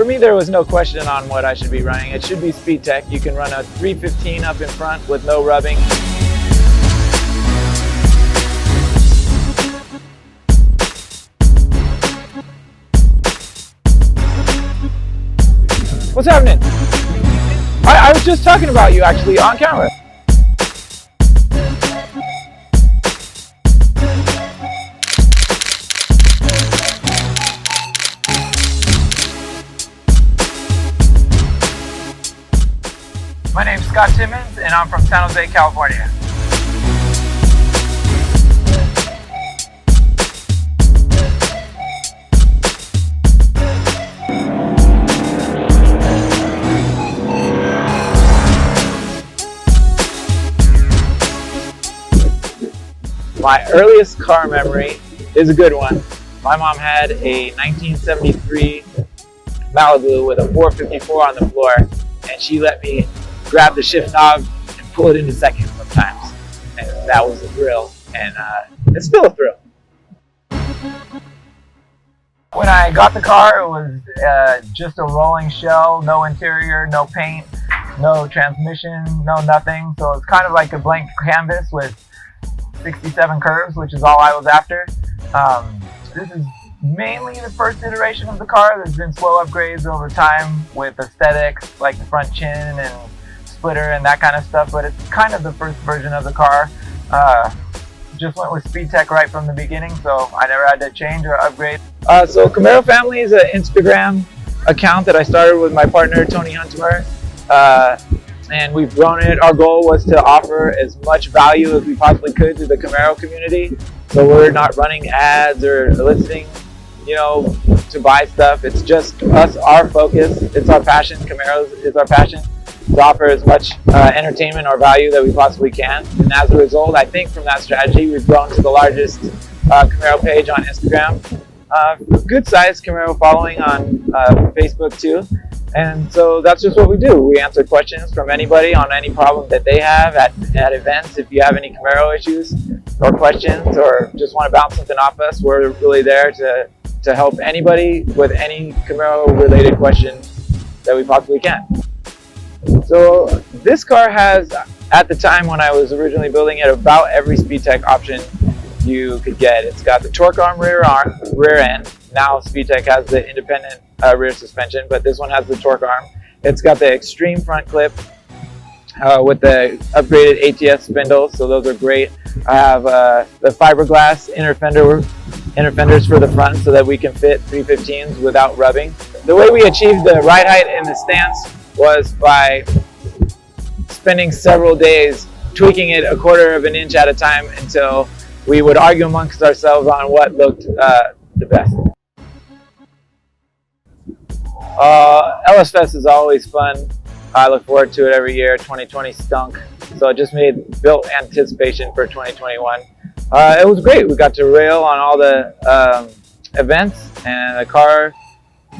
me, there was no question on what I should be running. It should be Speedtech. You can run a 315 up in front with no rubbing. What's happening? I was just talking about you actually on camera. My name's Scott Timmons and I'm from San Jose, California. My earliest car memory is a good one. My mom had a 1973 Malibu with a 454 on the floor, and she let me grab the shift knob and pull it into second sometimes. And that was a thrill, and it's still a thrill. When I got the car, it was just a rolling shell, no interior, no paint, no transmission, no nothing. So it's kind of like a blank canvas with 67 curves, which is all I was after. This is mainly the first iteration of the car. There's been slow upgrades over time with aesthetics like the front chin and splitter and that kind of stuff, but it's kind of the first version of the car. Just went with Speedtech right from the beginning, so I never had to change or upgrade. So Camaro Family is an Instagram account that I started with my partner Tony Huntsmer. And we've grown it. Our goal was to offer as much value as we possibly could to the Camaro community. So we're not running ads or eliciting, to buy stuff. It's just us, our focus. It's our passion. Camaros is our passion, to offer as much entertainment or value that we possibly can. And as a result, I think from that strategy, we've grown to the largest Camaro page on Instagram. Good sized Camaro following on Facebook too. And so that's just what we do. We answer questions from anybody on any problem that they have at events. If you have any Camaro issues or questions or just want to bounce something off us, we're really there to help anybody with any Camaro related question that we possibly can. So this car has, at the time when I was originally building it, about every Speedtech option you could get. It's got the torque arm rear end. Now Speedtech has the independent rear suspension, but this one has the torque arm. It's got the extreme front clip with the upgraded ATS spindles, so those are great. I have the fiberglass inner fenders for the front so that we can fit 315s without rubbing. The way we achieved the ride height in the stance was by spending several days tweaking it 1/4 of an inch at a time until we would argue amongst ourselves on what looked the best. LS Fest is always fun. I look forward to it every year. 2020 stunk, so it just built anticipation for 2021. It was great. We got to rail on all the events, and the car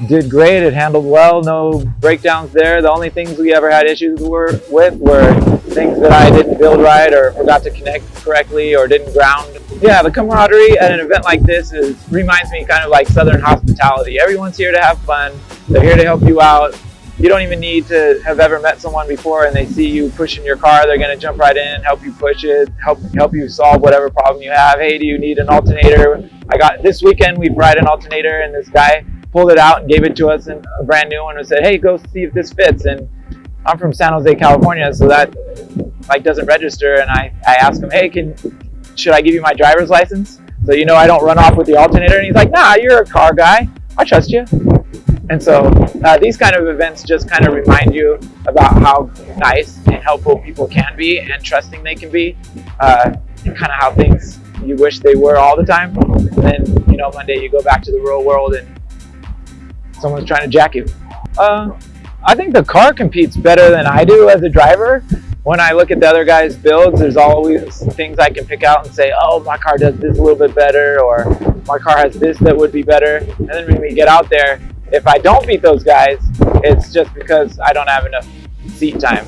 did great. It handled well, no breakdowns there. The only things we ever had issues with were things that I didn't build right or forgot to connect correctly or didn't ground. Yeah, the camaraderie at an event like this reminds me kind of like Southern hospitality. Everyone's here to have fun. They're here to help you out. You don't even need to have ever met someone before, and they see you pushing your car, they're going to jump right in, help you push it, help you solve whatever problem you have. Hey, do you need an alternator? This weekend we brought an alternator, and this guy pulled it out and gave it to us in a brand new one and said, hey, go see if this fits. And I'm from San Jose, California, so that doesn't register. And I asked him, hey, should I give you my driver's license so I don't run off with the alternator? And he's like, nah, you're a car guy, I trust you. And so these kind of events just kind of remind you about how nice and helpful people can be and trusting they can be, and kind of how things you wish they were all the time. And then Monday you go back to the real world and someone's trying to jack you. I think the car competes better than I do as a driver. When I look at the other guys' builds, there's always things I can pick out and say, oh, my car does this a little bit better, or my car has this that would be better. And then when we get out there, if I don't beat those guys, it's just because I don't have enough seat time.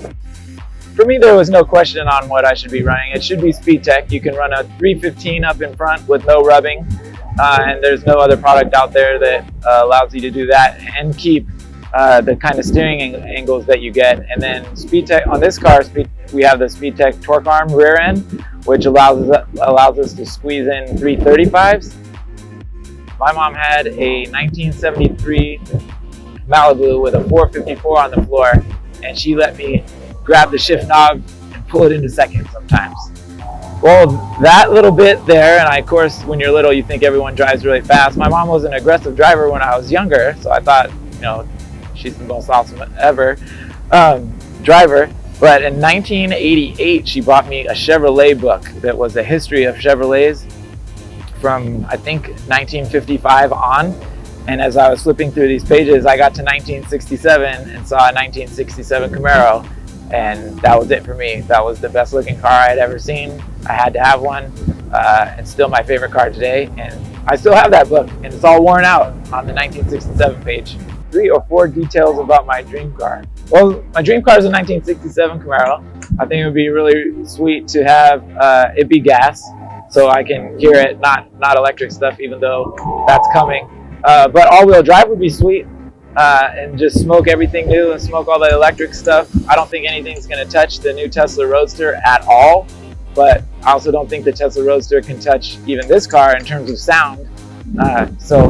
For me, there was no question on what I should be running. It should be Speedtech. You can run a 315 up in front with no rubbing, and there's no other product out there that allows you to do that and keep the kind of steering angles that you get. And then Speedtech on this car, we have the Speedtech torque arm rear end, which allows us to squeeze in 335s. My mom had a 1973 Malibu with a 454 on the floor, and she let me grab the shift knob and pull it into second sometimes. Well, that little bit there, and of course, when you're little, you think everyone drives really fast. My mom was an aggressive driver when I was younger, so I thought, you know, she's the most awesome ever driver. But in 1988, she bought me a Chevrolet book that was a history of Chevrolets from, I think, 1955 on. And as I was flipping through these pages, I got to 1967 and saw a 1967 Camaro. And that was it for me. That was the best looking car I had ever seen. I had to have one. It's still my favorite car today. And I still have that book, and it's all worn out on the 1967 page. 3 or 4 details about my dream car. Well, my dream car is a 1967 Camaro. I think it would be really sweet to have it be gas, so I can hear it, not electric stuff, even though that's coming. But all-wheel drive would be sweet, and just smoke everything new and smoke all the electric stuff. I don't think anything's going to touch the new Tesla Roadster at all, but I also don't think the Tesla Roadster can touch even this car in terms of sound. So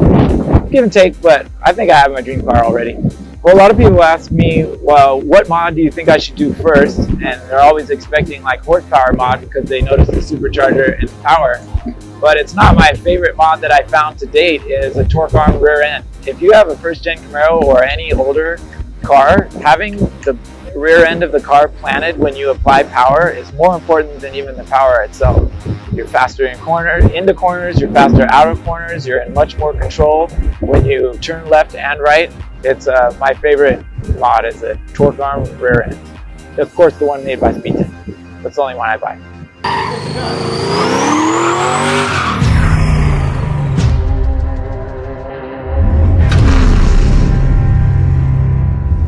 give and take, but I think I have my dream car already. Well, a lot of people ask me, well, what mod do you think I should do first? And they're always expecting like horsepower mod because they notice the supercharger and the power. But it's not my favorite mod that I found to date is a torque arm rear end. If you have a first gen Camaro or any older car, having the rear end of the car planted when you apply power is more important than even the power itself. You're faster into corners, you're faster out of corners, you're in much more control when you turn left and right. It's my favorite mod is a torque arm rear end. Of course, the one made by Speedtech. That's the only one I buy.